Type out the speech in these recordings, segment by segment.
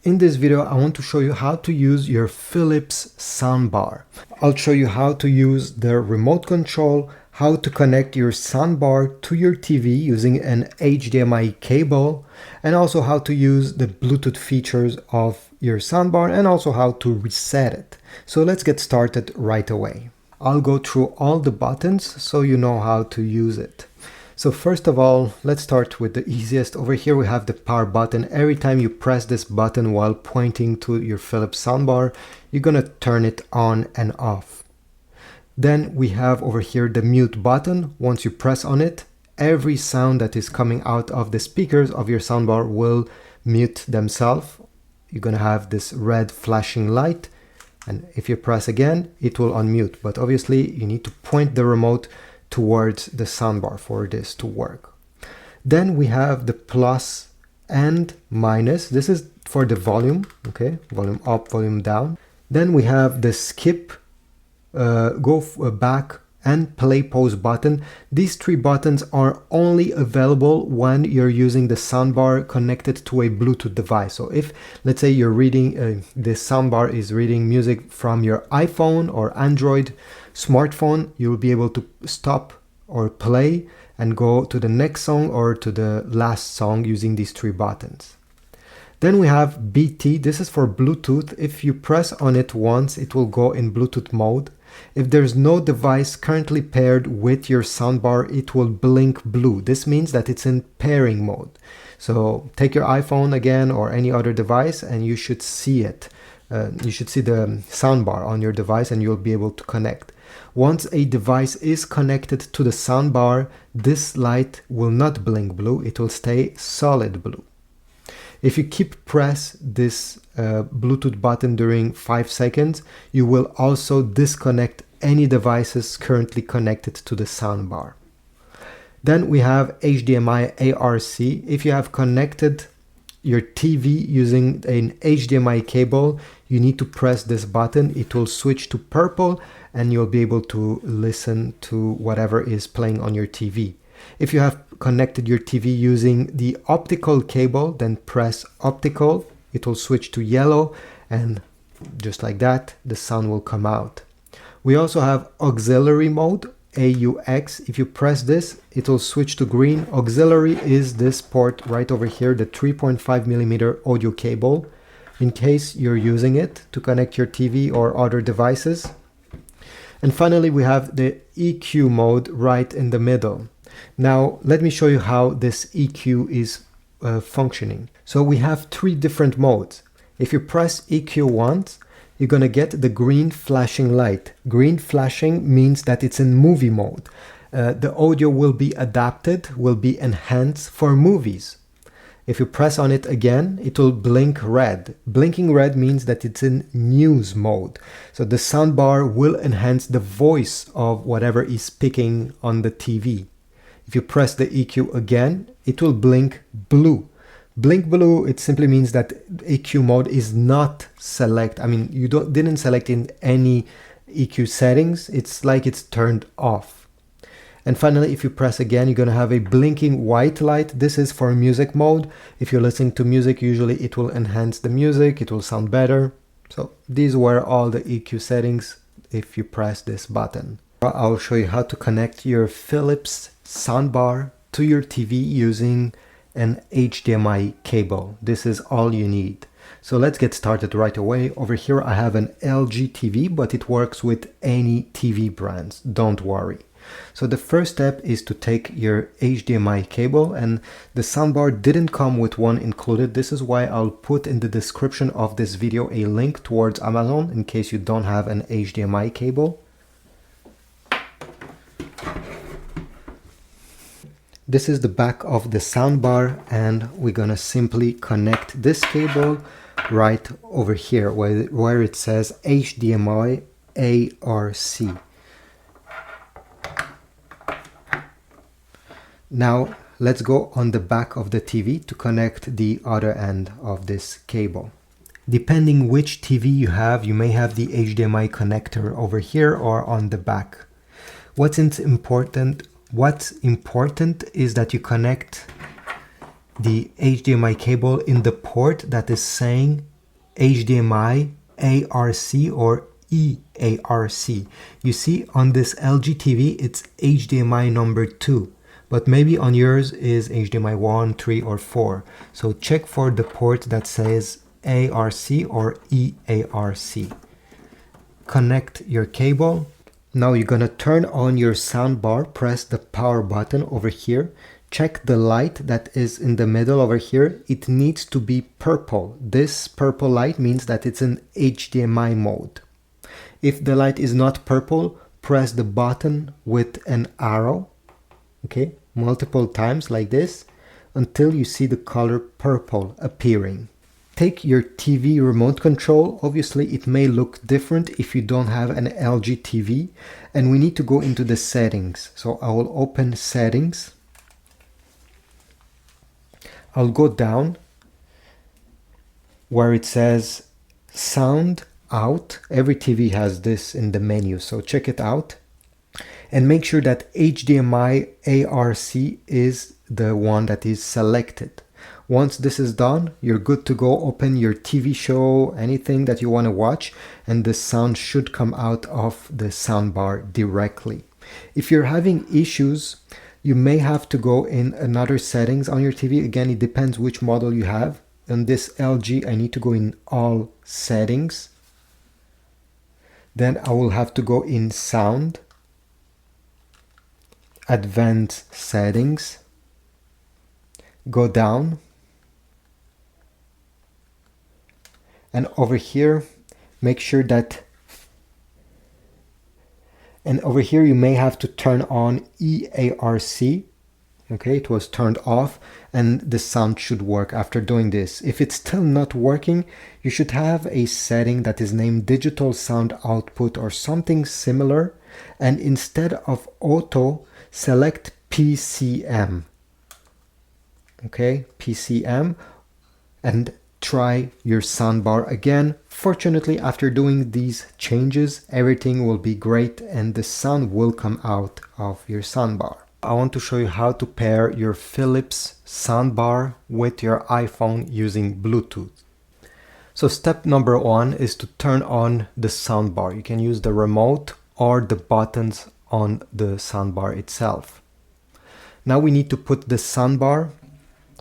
In this video, I want to show you how to use your Philips soundbar. I'll show you how to use the remote control, how to connect your soundbar to your TV using an HDMI cable, and also how to use the Bluetooth features of your soundbar and also how to reset it. So let's get started right away. I'll go through all the buttons so you know how to use it. So first of all, let's start with the easiest. Over here we have the power button. Every time you press this button while pointing to your Philips soundbar, you're gonna turn it on and off. Then we have over here the mute button. Once you press on it, every sound that is coming out of the speakers of your soundbar will mute themselves. You're gonna have this red flashing light, and if you press again, it will unmute. But obviously you need to point the remote towards the soundbar for this to work. Then we have the plus and minus. This is for the volume, okay? Volume up, volume down. Then we have the skip, back, and play pause button. These three buttons are only available when you're using the soundbar connected to a Bluetooth device. So if, let's say, you're reading, the soundbar is reading music from your iPhone or Android smartphone, you will be able to stop or play and go to the next song or to the last song using these three buttons. Then we have BT. This is for Bluetooth. If you press on it once, it will go in Bluetooth mode. If there's no device currently paired with your soundbar, it will blink blue. This means that it's in pairing mode. So take your iPhone again or any other device and you should see it. You should see the soundbar on your device and you'll be able to connect. Once a device is connected to the soundbar, this light will not blink blue, it will stay solid blue. If you keep press this Bluetooth button during 5 seconds, you will also disconnect any devices currently connected to the soundbar. Then we have HDMI ARC. If you have connected your TV using an HDMI cable, you need to press this button. It will switch to purple and you'll be able to listen to whatever is playing on your TV. If you have connected your TV using the optical cable, then press optical. It will switch to yellow and just like that, the sound will come out. We also have auxiliary mode, AUX. If you press this, it will switch to green. Auxiliary is this port right over here, the 3.5mm audio cable, in case you're using it to connect your TV or other devices. And finally, we have the EQ mode right in the middle. Now, let me show you how this EQ is functioning. So we have three different modes. If you press EQ once, you're gonna get the green flashing light. Green flashing means that it's in movie mode. The audio will be adapted, will be enhanced for movies. If you press on it again, it will blink red. Blinking red means that it's in news mode. So the soundbar will enhance the voice of whatever is speaking on the TV. If you press the EQ again, it will blink blue. Blink blue, it simply means that EQ mode is not you didn't select in any EQ settings. It's like it's turned off. And finally, if you press again, you're gonna have a blinking white light. This is for music mode. If you're listening to music, usually it will enhance the music, it will sound better. So these were all the EQ settings if you press this button. I'll show you how to connect your Philips soundbar to your TV using an HDMI cable. This is all you need. So let's get started right away. Over here I have an LG TV, but it works with any TV brands, don't worry. So the first step is to take your HDMI cable, and the soundbar didn't come with one included. This is why I'll put in the description of this video a link towards Amazon in case you don't have an HDMI cable. This is the back of the soundbar, and we're gonna simply connect this cable right over here where it says HDMI ARC. Now let's go on the back of the TV to connect the other end of this cable. Depending which TV you have, you may have the HDMI connector over here or on the back. What's important is that you connect the HDMI cable in the port that is saying HDMI, ARC or EARC. You see on this LG TV it's HDMI number 2, but maybe on yours is HDMI 1, 3 or 4. So check for the port that says ARC or EARC. Connect your cable. Now you're gonna turn on your soundbar, press the power button over here. Check the light that is in the middle over here. It needs to be purple. This purple light means that it's in HDMI mode. If the light is not purple, press the button with an arrow, okay, multiple times like this, until you see the color purple appearing. Take your TV remote control. Obviously, it may look different if you don't have an LG TV, and we need to go into the settings. So I will open settings. I'll go down where it says sound out. Every TV has this in the menu, so check it out. And make sure that HDMI ARC is the one that is selected. Once this is done, you're good to go. Open your TV show, anything that you want to watch, and the sound should come out of the soundbar directly. If you're having issues, you may have to go in another settings on your TV. Again, it depends which model you have. On this LG, I need to go in all settings. Then I will have to go in sound, advanced settings, go down, and over here make sure that, and over here you may have to turn on EARC. Okay, it was turned off, and the sound should work after doing this. If it's still not working, you should have a setting that is named digital sound output or something similar, and instead of auto, select PCM. Okay, PCM, and try your soundbar again. Fortunately, after doing these changes, everything will be great and the sound will come out of your soundbar. I want to show you how to pair your Philips soundbar with your iPhone using Bluetooth. So step number 1 is to turn on the soundbar. You can use the remote or the buttons on the soundbar itself. Now we need to put the soundbar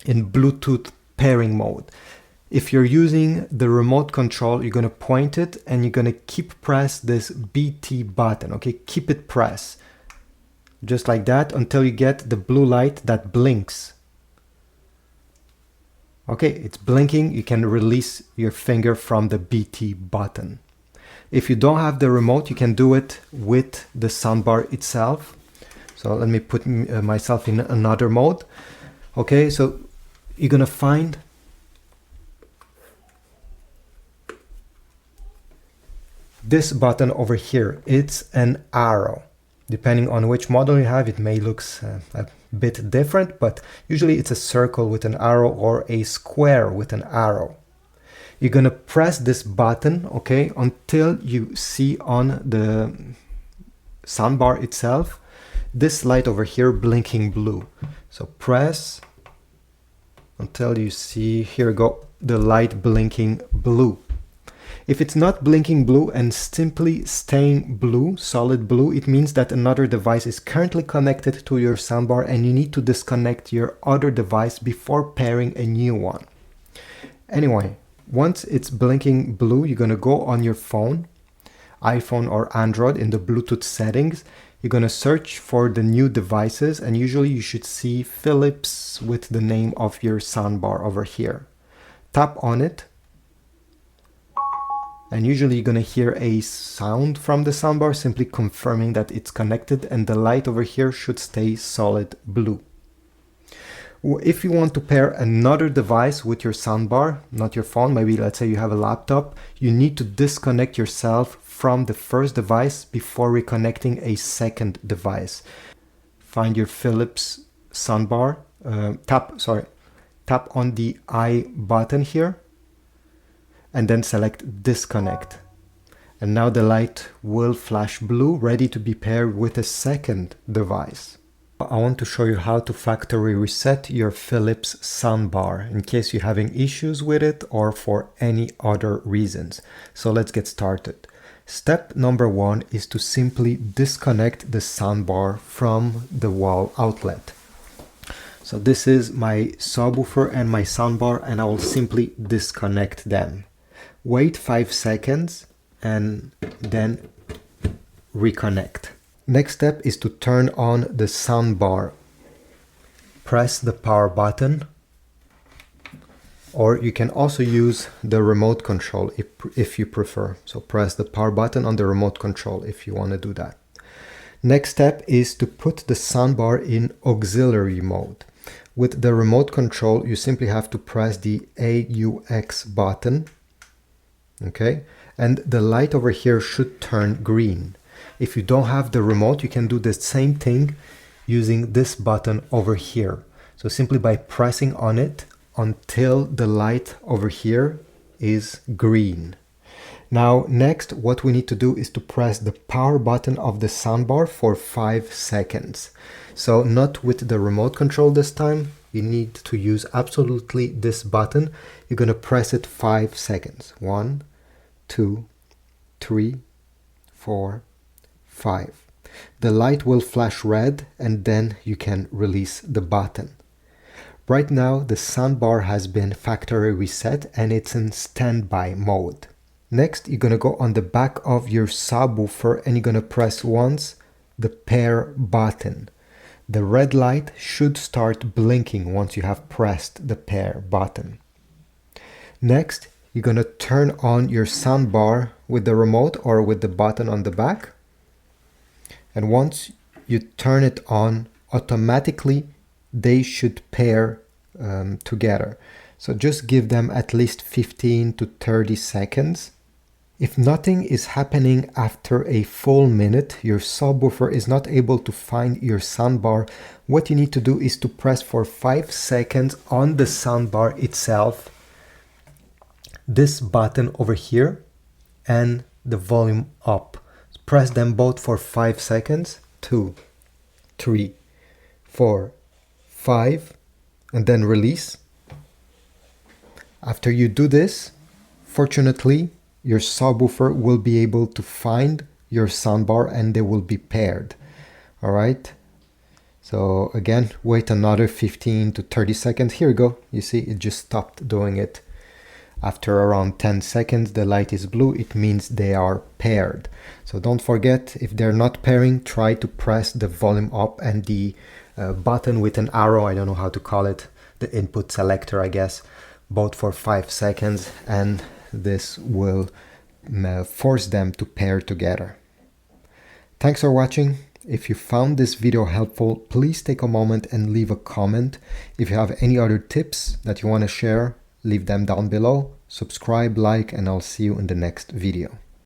in Bluetooth pairing mode. If you're using the remote control, you're going to point it and you're going to keep press this BT button. Okay, keep it pressed just like that until you get the blue light that blinks. Okay, it's blinking. You can release your finger from the BT button. If you don't have the remote, you can do it with the soundbar itself. So let me put myself in another mode. Okay, so you're gonna find this button over here. It's an arrow. Depending on which model you have, it may look a bit different, but usually it's a circle with an arrow or a square with an arrow. You're gonna press this button, okay, until you see on the soundbar itself this light over here blinking blue. So press until you see, here we go, the light blinking blue. If it's not blinking blue and simply staying blue, solid blue, it means that another device is currently connected to your soundbar and you need to disconnect your other device before pairing a new one. Anyway, once it's blinking blue, you're going to go on your phone, iPhone or Android, in the Bluetooth settings. You're going to search for the new devices, and usually you should see Philips with the name of your soundbar over here. Tap on it, and usually you're going to hear a sound from the soundbar simply confirming that it's connected, and the light over here should stay solid blue. If you want to pair another device with your soundbar, not your phone, maybe let's say you have a laptop, you need to disconnect yourself from the first device before reconnecting a second device. Find your Philips soundbar, tap on the I button here, and then select disconnect. And now the light will flash blue, ready to be paired with a second device. I want to show you how to factory reset your Philips soundbar in case you're having issues with it or for any other reasons. So let's get started. Step number 1 is to simply disconnect the soundbar from the wall outlet. So this is my subwoofer and my soundbar, and I will simply disconnect them. Wait 5 seconds and then reconnect. Next step is to turn on the soundbar. Press the power button, or you can also use the remote control if you prefer. So press the power button on the remote control if you want to do that. Next step is to put the soundbar in auxiliary mode. With the remote control, you simply have to press the AUX button, okay? And the light over here should turn green. If you don't have the remote, you can do the same thing using this button over here. So simply by pressing on it until the light over here is green. Now next, what we need to do is to press the power button of the soundbar for 5 seconds. So not with the remote control this time. You need to use absolutely this button. You're going to press it 5 seconds. 1, 2, 3, 4, 5. The light will flash red and then you can release the button. Right now the soundbar has been factory reset and it's in standby mode. Next, you're going to go on the back of your subwoofer and you're going to press once the pair button. The red light should start blinking once you have pressed the pair button. Next, you're going to turn on your soundbar with the remote or with the button on the back. And once you turn it on, automatically they should pair together. So just give them at least 15 to 30 seconds. If nothing is happening after a full minute, your subwoofer is not able to find your soundbar, what you need to do is to press for 5 seconds on the soundbar itself, this button over here, and the volume up. Press them both for 5 seconds, 2, 3, 4, 5, and then release. After you do this, fortunately, your subwoofer will be able to find your soundbar and they will be paired. All right. So again, wait another 15 to 30 seconds. Here we go. You see, it just stopped doing it. After around 10 seconds, the light is blue. It means they are paired. So don't forget, if they're not pairing, try to press the volume up and the button with an arrow, I don't know how to call it, the input selector, I guess, both for 5 seconds, and this will force them to pair together. Thanks for watching. If you found this video helpful, please take a moment and leave a comment. If you have any other tips that you want to share, leave them down below. Subscribe, like, and I'll see you in the next video.